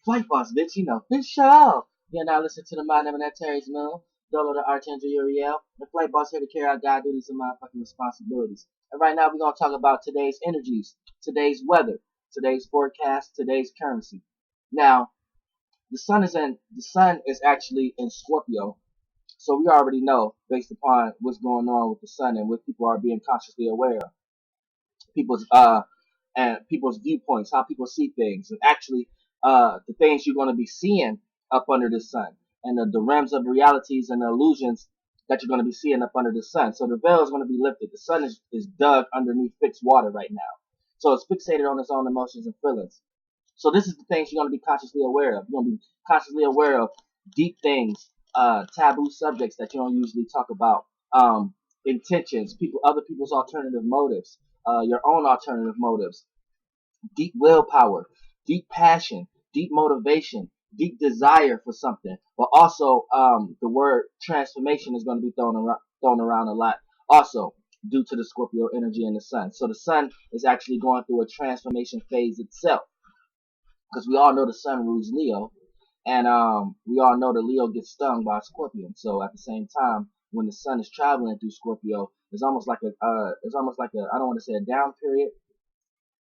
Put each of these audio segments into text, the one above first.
Flight boss, bitch, you know, bitch, shut up. Yeah, now listen to the mind of that Aries moon. Dolo the Archangel Uriel. The flight boss here to carry out God duties and motherfucking responsibilities. And right now we're gonna talk about today's energies, today's weather, today's forecast, today's currency. Now, the sun is actually in Scorpio. So we already know based upon what's going on with the sun and what people are being consciously aware of. People's people's viewpoints, how people see things, and actually the things you're going to be seeing up under the sun, and the realms of realities and the illusions that you're going to be seeing up under the sun. So the veil is going to be lifted. The sun is dug underneath fixed water right now, so it's fixated on its own emotions and feelings. So this is the things you're going to be consciously aware of. You're going to be consciously aware of deep things, taboo subjects that you don't usually talk about, intentions, other people's alternative motives, your own alternative motives, deep willpower, deep passion, deep motivation, deep desire for something. But also, the word transformation is going to be thrown around a lot. Also, due to the Scorpio energy and the sun. So the sun is actually going through a transformation phase itself, because we all know the sun rules Leo, and we all know that Leo gets stung by a Scorpion. So at the same time, when the sun is traveling through Scorpio, it's almost like a, I don't want to say a down period,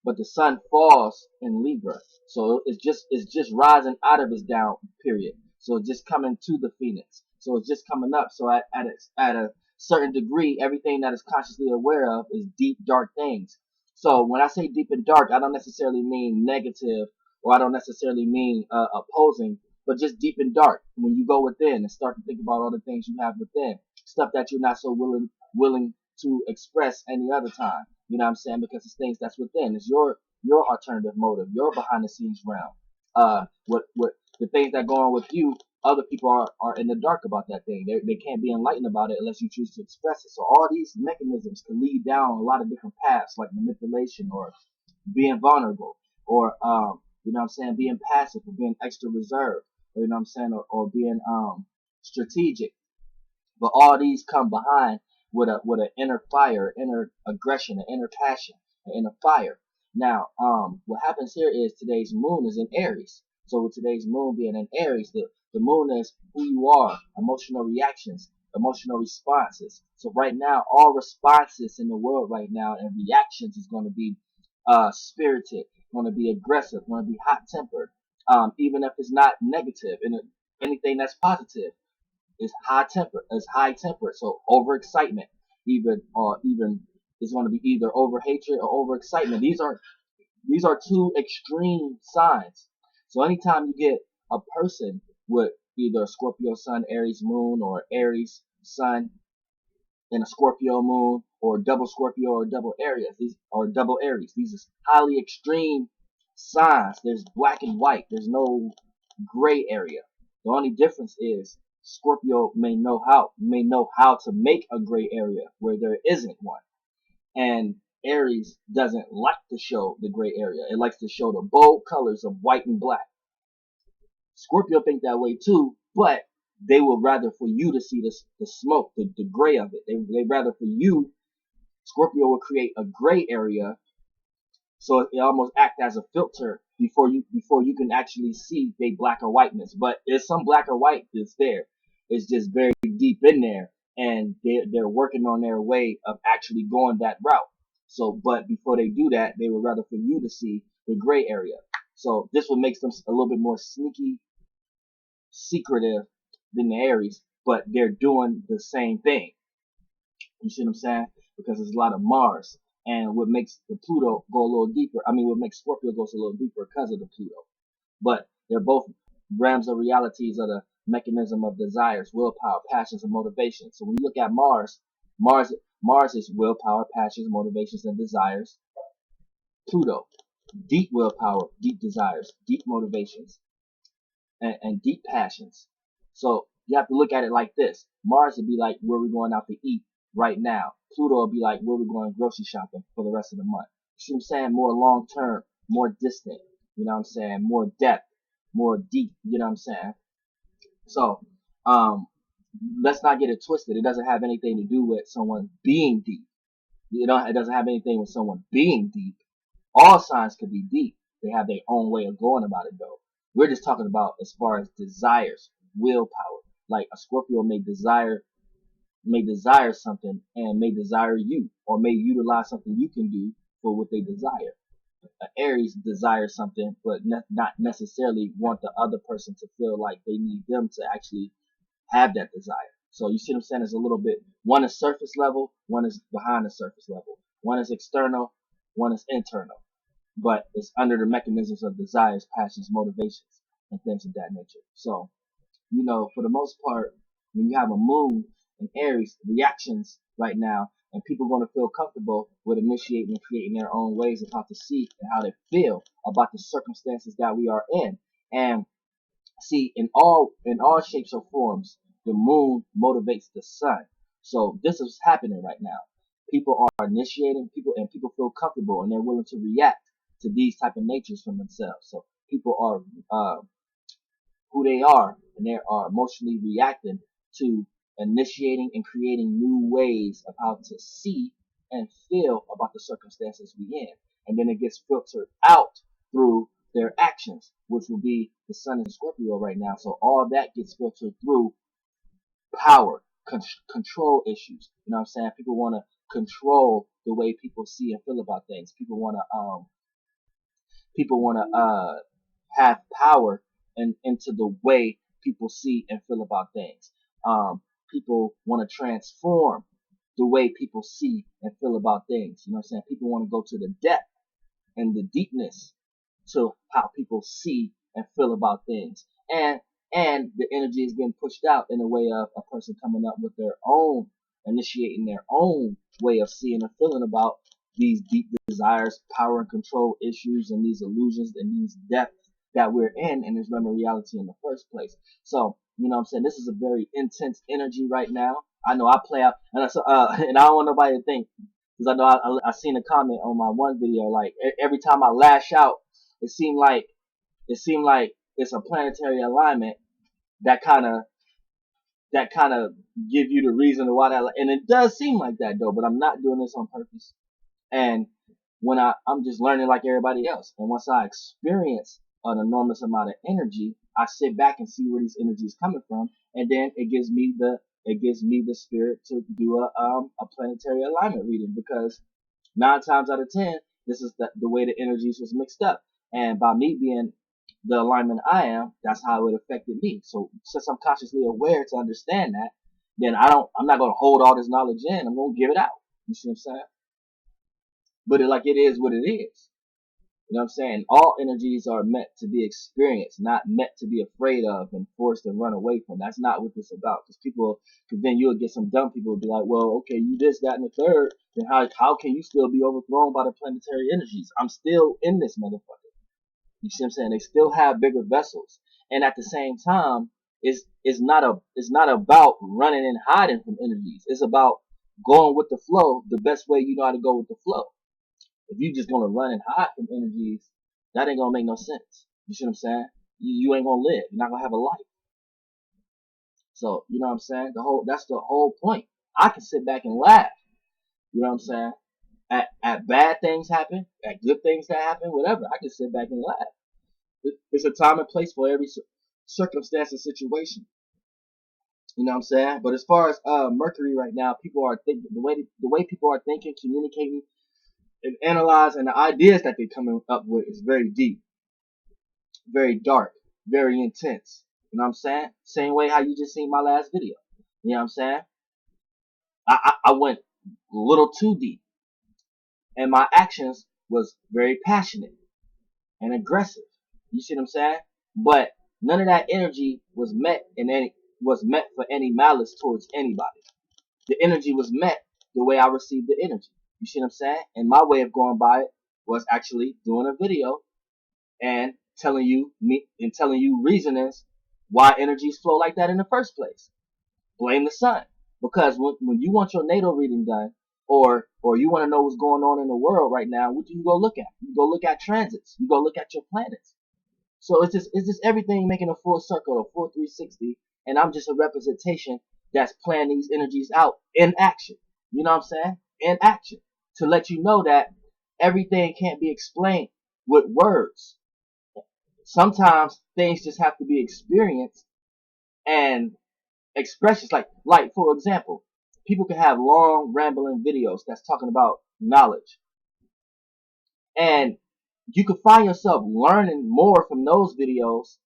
but the sun falls in Libra, so it's just rising out of its down period. So it's just coming to the Phoenix. So it's just coming up. So at a certain degree, everything that is consciously aware of is deep, dark things. So when I say deep and dark, I don't necessarily mean negative, or I don't necessarily mean opposing, but just deep and dark. When you go within and start to think about all the things you have within, stuff that you're not so willing to express any other time. You know what I'm saying? Because it's things that's within. It's your alternative motive, your behind the scenes realm. What the things that go on with you, other people are in the dark about that thing. They can't be enlightened about it unless you choose to express it. So all these mechanisms can lead down a lot of different paths, like manipulation, or being vulnerable, or you know what I'm saying, being passive, or being extra reserved, or you know what I'm saying, or being strategic. But all these come behind with an inner fire, inner aggression, an inner passion, an inner fire. Now, what happens here is today's moon is in Aries. So with today's moon being in Aries, the moon is who you are, emotional reactions, emotional responses. So right now, all responses in the world right now and reactions is going to be spirited, going to be aggressive, going to be hot tempered. Even if it's not negative, and anything that's positive is high tempered. So overexcitement, even is going to be either over hatred or overexcitement. These are two extreme signs. So anytime you get a person with either a Scorpio sun, Aries moon, or Aries sun and a Scorpio moon, or double Scorpio or double Aries, these are highly extreme signs. There's black and white. There's no gray area. The only difference is Scorpio may know how to make a gray area where there isn't one, and Aries doesn't like to show the gray area. It likes to show the bold colors of white and black. Scorpio think that way too, but they would rather for you to see the smoke, the gray of it. They rather for you. Scorpio will create a gray area, so it almost act as a filter before you can actually see they black or whiteness. But there's some black or white that's there. It's just very deep in there, and they're working on their way of actually going that route. So, but before they do that, they would rather for you to see the gray area. So this would make them a little bit more sneaky, secretive than the Aries, but they're doing the same thing. You see what I'm saying? Because there's a lot of Mars. And what makes the Pluto go a little deeper, what makes Scorpio go a little deeper because of the Pluto. But they're both realms of realities of the mechanism of desires, willpower, passions, and motivations. So when you look at Mars is willpower, passions, motivations, and desires. Pluto, deep willpower, deep desires, deep motivations, and deep passions. So you have to look at it like this. Mars would be like where we're going out to eat right now. Pluto will be like where we're going grocery shopping for the rest of the month. You see what I'm saying? More long term, more distant. You know what I'm saying? More depth, more deep. You know what I'm saying? So, let's not get it twisted. It doesn't have anything to do with someone being deep. It doesn't have anything with someone being deep. All signs could be deep. They have their own way of going about it though. We're just talking about as far as desires, willpower. Like a Scorpio may desire something and may desire you, or may utilize something you can do for what they desire. Aries desires something, but not necessarily want the other person to feel like they need them to actually have that desire. So you see what I'm saying? It's a little bit, one is surface level, one is behind the surface level. One is external, one is internal. But it's under the mechanisms of desires, passions, motivations, and things of that nature. So, for the most part, when you have a moon in Aries, reactions right now, and people are going to feel comfortable with initiating and creating their own ways of how to see and how they feel about the circumstances that we are in. And see, in all shapes or forms, the moon motivates the sun. So this is happening right now. People are initiating people, and people feel comfortable, and they're willing to react to these type of natures from themselves. So people are who they are, and they are emotionally reacting to initiating and creating new ways of how to see and feel about the circumstances we in. And then it gets filtered out through their actions, which will be the sun in Scorpio right now. So all that gets filtered through power, control issues. You know what I'm saying? People want to control the way people see and feel about things. People want to have power and into the way people see and feel about things. People want to transform the way people see and feel about things. You know what I'm saying? People want to go to the depth and the deepness to how people see and feel about things. And the energy is getting pushed out in a way of a person coming up with their own, initiating their own way of seeing and feeling about these deep desires, power and control issues, and these illusions and these depths that we're in, and there's never reality in the first place. So, you know what I'm saying? This is a very intense energy right now. I know I play out, and and I don't want nobody to think, because I know I seen a comment on my one video, like every time I lash out, it seemed like it's a planetary alignment that kind of give you the reason why that, and it does seem like that though, but I'm not doing this on purpose. And when I'm just learning like everybody else, and once I experience an enormous amount of energy, I sit back and see where these energies coming from, and then it gives me the spirit to do a planetary alignment reading, because 9 times out of 10, this is the way the energies was mixed up, and by me being the alignment I am, that's how it affected me. So since I'm consciously aware to understand that, then I'm not going to hold all this knowledge in. I'm going to give it out. You see what I'm saying? But it is what it is. You know what I'm saying? All energies are meant to be experienced, not meant to be afraid of and forced and run away from. That's not what this is about. Because then you'll get some dumb people who be like, well, okay, you this, that, and the third. Then how can you still be overthrown by the planetary energies? I'm still in this motherfucker. You see what I'm saying? They still have bigger vessels. And at the same time, it's not about running and hiding from energies. It's about going with the flow the best way you know how to go with the flow. If you just gonna run and hide from energies, that ain't gonna make no sense. You see what I'm saying? You ain't gonna live. You're not gonna have a life. So, you know what I'm saying? That's the whole point. I can sit back and laugh. You know what I'm saying? At bad things happen, at good things that happen, whatever. I can sit back and laugh. It's a time and place for every circumstance and situation. You know what I'm saying? But as far as Mercury right now, people are thinking the way people are thinking, communicating, and analyzing, the ideas that they're coming up with is very deep, very dark, very intense. You know what I'm saying? Same way how you just seen my last video. You know what I'm saying? I went a little too deep, and my actions was very passionate and aggressive. You see what I'm saying? But none of that energy was met for any malice towards anybody. The energy was met the way I received the energy. You see what I'm saying? And my way of going by it was actually doing a video and telling you reasonings why energies flow like that in the first place. Blame the sun. Because when you want your natal reading done, or you want to know what's going on in the world right now, what do you go look at? You go look at transits. You go look at your planets. So it's just everything making a full circle, a full 360, and I'm just a representation that's playing these energies out in action. You know what I'm saying? In action. To let you know that everything can't be explained with words. Sometimes things just have to be experienced and expressions. Like for example, people can have long rambling videos that's talking about knowledge, and you can find yourself learning more from those videos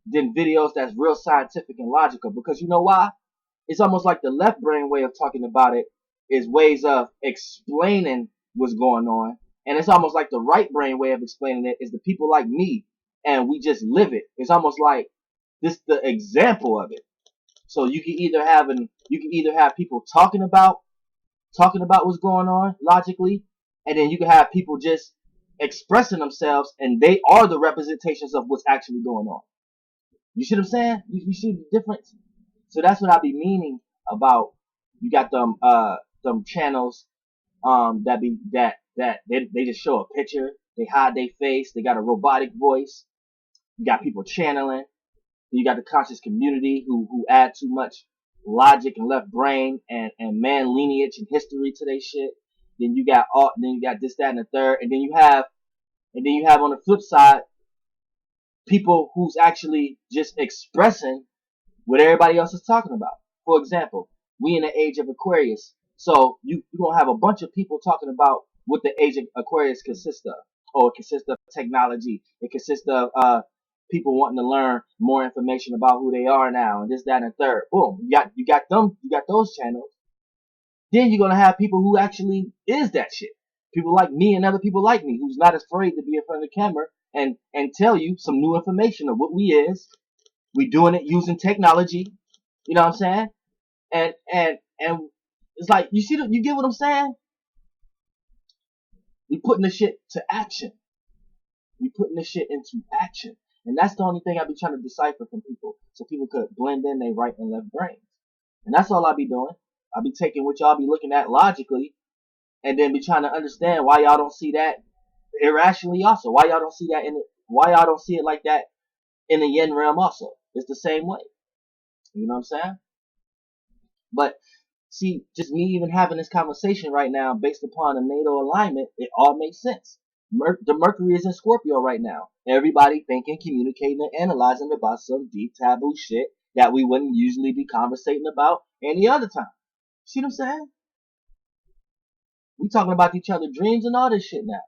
than videos that's real scientific and logical. Because you know why? It's almost like the left brain way of talking about it is ways of explaining what's going on. And it's almost like the right brain way of explaining it is the people like me, and we just live it. It's almost like this the example of it. So you can either have people talking about what's going on logically, and then you can have people just expressing themselves, and they are the representations of what's actually going on. You see what I'm saying? You see the difference? So that's what I be meaning about. You got them channels that they just show a picture, they hide their face, they got a robotic voice. You got people channeling. You got the conscious community who add too much logic and left brain and man lineage and history to their shit. Then you got this, that, and the third, and then you have on the flip side people who's actually just expressing what everybody else is talking about. For example, we in the age of Aquarius, so you're gonna have a bunch of people talking about what the age of Aquarius consists of. Oh, it consists of technology. It consists of people wanting to learn more information about who they are now, and this, that, and third. Boom, you got those channels. Then you're gonna have people who actually is that shit. People like me and other people like me who's not afraid to be in front of the camera and tell you some new information of what we is. We doing it using technology. You know what I'm saying? And it's like you get what I'm saying? We putting the shit to action. We putting this shit into action. And that's the only thing I be trying to decipher from people. So people could blend in their right and left brains. And that's all I be doing. I be taking what y'all be looking at logically and then be trying to understand why y'all don't see that irrationally also. Why y'all don't see it like that in the yin realm also. It's the same way. You know what I'm saying? But see, just me even having this conversation right now based upon a natal alignment, it all makes sense. The Mercury is in Scorpio right now. Everybody thinking, communicating, and analyzing about some deep taboo shit that we wouldn't usually be conversating about any other time. See what I'm saying? We talking about each other's dreams and all this shit now.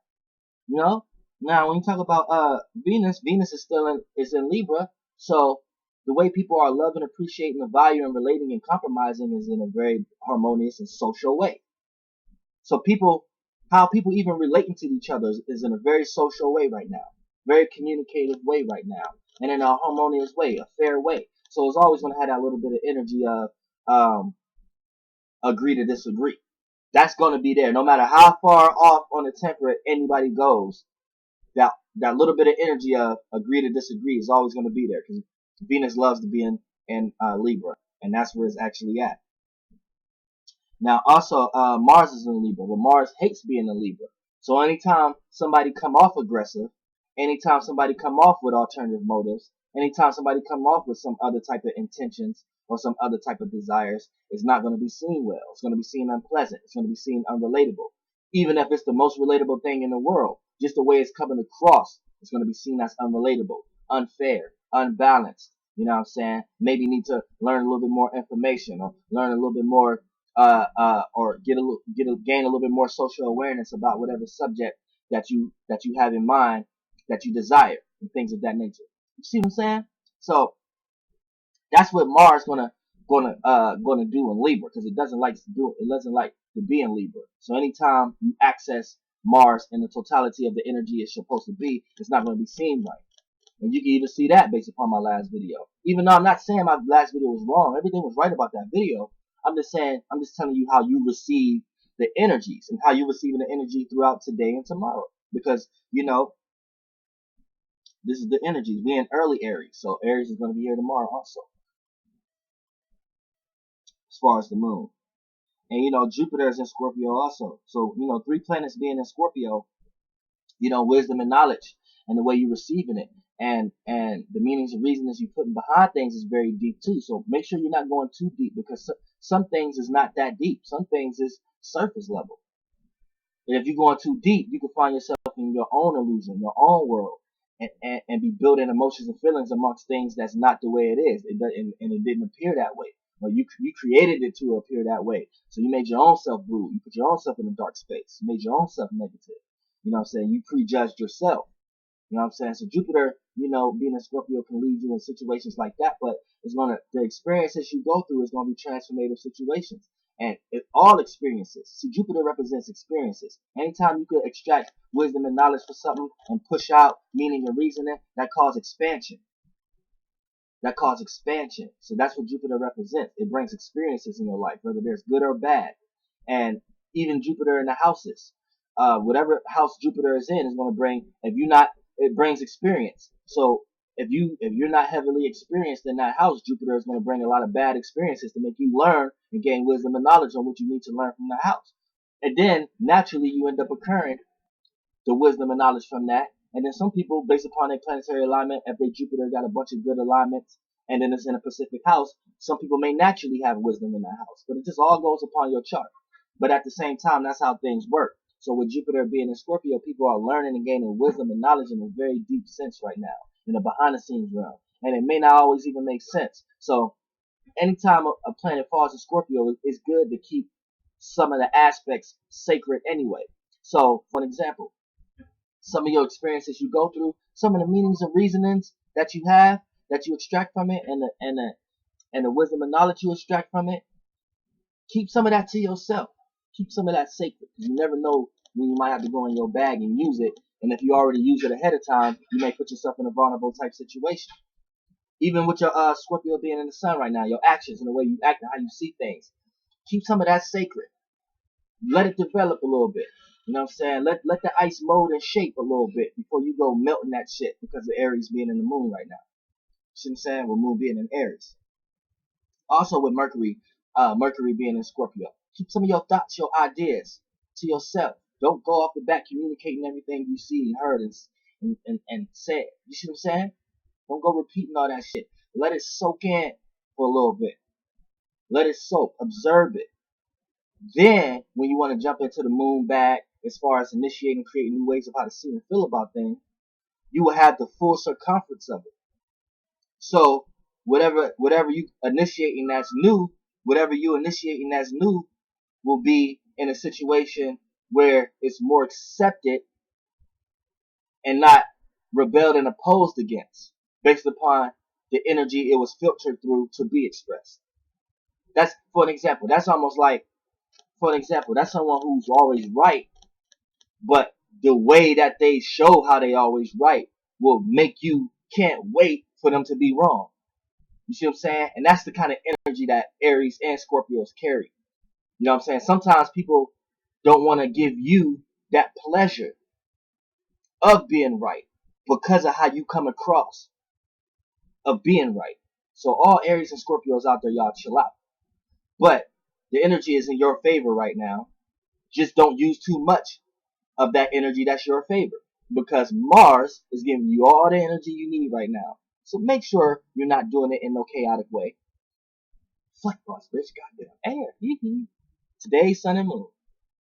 You know? Now when you talk about Venus is still in Libra, so the way people are loving, appreciating, the value, and relating and compromising is in a very harmonious and social way. So how people even relating to each other is in a very social way right now, very communicative way right now, and in a harmonious way, a fair way. So it's always going to have that little bit of energy of agree to disagree. That's going to be there, no matter how far off on the temperate anybody goes. That little bit of energy of agree to disagree is always going to be there because Venus loves to be in Libra, and that's where it's actually at. Now, also, Mars is in Libra, but Mars hates being in Libra. So anytime somebody come off aggressive, anytime somebody come off with alternative motives, anytime somebody come off with some other type of intentions or some other type of desires, it's not going to be seen well. It's going to be seen unpleasant. It's going to be seen unrelatable. Even if it's the most relatable thing in the world, just the way it's coming across, it's going to be seen as unrelatable, unfair, unbalanced. You know what I'm saying? Maybe need to learn a little bit more information or learn a little bit more or gain a little bit more social awareness about whatever subject that you have in mind that you desire and things of that nature. You see what I'm saying? So that's what Mars gonna do in Libra because it doesn't like to be in Libra. So anytime you access Mars in the totality of the energy it's supposed to be, it's not going to be seen right. And you can even see that based upon my last video. Even though I'm not saying my last video was wrong, everything was right about that video. I'm just telling you how you receive the energies and how you're receiving the energy throughout today and tomorrow. Because, this is the energies. We're in early Aries. So Aries is going to be here tomorrow also. As far as the moon. And, Jupiter is in Scorpio also. So, 3 planets being in Scorpio, wisdom and knowledge and the way you're receiving it. And the meanings and reasons you putting behind things is very deep too. So make sure you're not going too deep because some things is not that deep. Some things is surface level. And if you're going too deep, you can find yourself in your own illusion, your own world, and and be building emotions and feelings amongst things that's not the way it is. And it didn't appear that way. But you created it to appear that way. So you made your own self blue. You put your own self in a dark space. You made your own self negative. You know what I'm saying? You prejudged yourself. You know what I'm saying? So Jupiter, being a Scorpio can lead you in situations like that, but the experiences you go through is gonna be transformative situations. And all experiences. See, Jupiter represents experiences. Anytime you could extract wisdom and knowledge for something and push out meaning and reasoning, that causes expansion. So that's what Jupiter represents. It brings experiences in your life, whether there's good or bad. And even Jupiter in the houses, whatever house Jupiter is in is going to bring, it brings experience. So if you're not heavily experienced in that house, Jupiter is going to bring a lot of bad experiences to make you learn and gain wisdom and knowledge on what you need to learn from the house. And then naturally you end up occurring the wisdom and knowledge from that. And then some people, based upon their planetary alignment, if their Jupiter got a bunch of good alignments and then it's in a Pacific house, some people may naturally have wisdom in that house. But it just all goes upon your chart. But at the same time, that's how things work. So with Jupiter being in Scorpio, people are learning and gaining wisdom and knowledge in a very deep sense right now, in the behind the scenes realm. And it may not always even make sense. So anytime a planet falls in Scorpio, it's good to keep some of the aspects sacred anyway. So, for an example, some of your experiences you go through, some of the meanings and reasonings that you have, that you extract from it, and the wisdom and knowledge you extract from it, keep some of that to yourself. Keep some of that sacred. You never know when you might have to go in your bag and use it. And if you already use it ahead of time, you may put yourself in a vulnerable type situation. Even with your Scorpio being in the sun right now, your actions and the way you act and how you see things, keep some of that sacred. Let it develop a little bit. You know what I'm saying? Let the ice mold and shape a little bit before you go melting that shit because of Aries being in the moon right now. You know what I'm saying? With moon being in Aries. Also with Mercury being in Scorpio. Keep some of your thoughts, your ideas to yourself. Don't go off the bat communicating everything you see and heard and said. You see what I'm saying? Don't go repeating all that shit. Let it soak in for a little bit. Let it soak. Observe it. Then, when you want to jump into the moon bag, as far as initiating, creating new ways of how to see and feel about things, you will have the full circumference of it. So, whatever you initiating that's new will be in a situation where it's more accepted and not rebelled and opposed against, based upon the energy it was filtered through to be expressed. That's, for an example, that's almost like, that's someone who's always right, but the way that they show how they always right will make you can't wait for them to be wrong. You see what I'm saying? And that's the kind of energy that Aries and Scorpios carry. You know what I'm saying? Sometimes people don't want to give you that pleasure of being right because of how you come across of being right. So all Aries and Scorpios out there, y'all chill out. But the energy is in your favor right now. Just don't use too much of that energy that's your favor, because Mars is giving you all the energy you need right now. So make sure you're not doing it in no chaotic way. Fuck boss, bitch, goddamn air. Today's sun and moon.